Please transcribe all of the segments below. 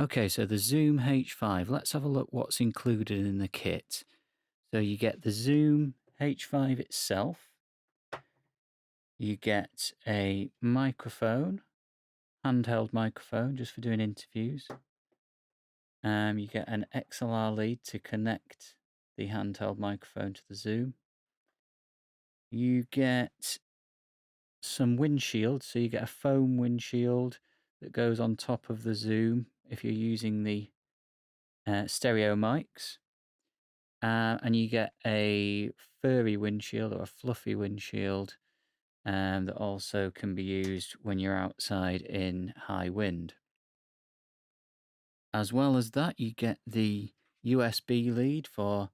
Okay, so the Zoom H5. Let's have a look what's included in the kit. So you get the Zoom H5 itself. You get a microphone, handheld microphone, just for doing interviews. You get an XLR lead to connect the handheld microphone to the Zoom. You get some windshield, so you get a foam windshield that goes on top of the Zoom if you're using the stereo mics. And you get a furry windshield or a fluffy windshield that also can be used when you're outside in high wind. As well as that, you get the USB lead for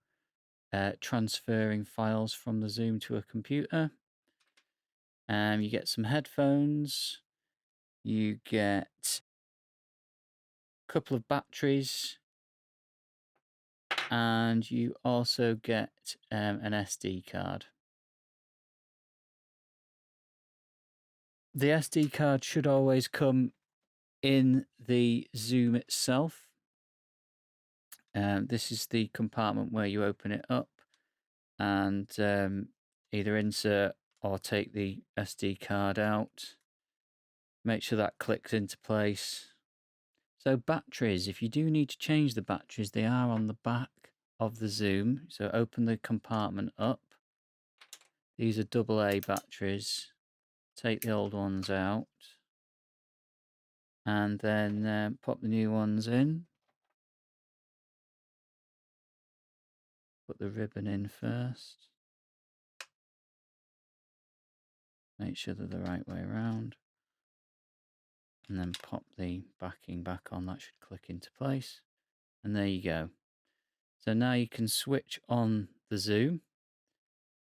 transferring files from the Zoom to a computer. You get some headphones. You get a couple of batteries. And you also get an SD card. The SD card should always come in the Zoom itself. This is the compartment where you open it up and either insert or take the SD card out. Make sure that clicks into place. So batteries, if you do need to change the batteries, they are on the back of the Zoom. So open the compartment up. These are AA batteries. Take the old ones out. And then pop the new ones in. Put the ribbon in first. Make sure they're the right way around. And then pop the backing back on. That should click into place. And there you go. So now you can switch on the Zoom.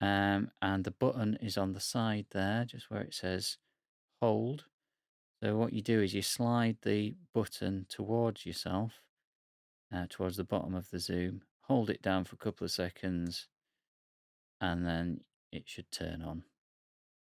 And the button is on the side there, just where it says hold. So what you do is you slide the button towards yourself, towards the bottom of the Zoom. Hold it down for a couple of seconds. And then it should turn on.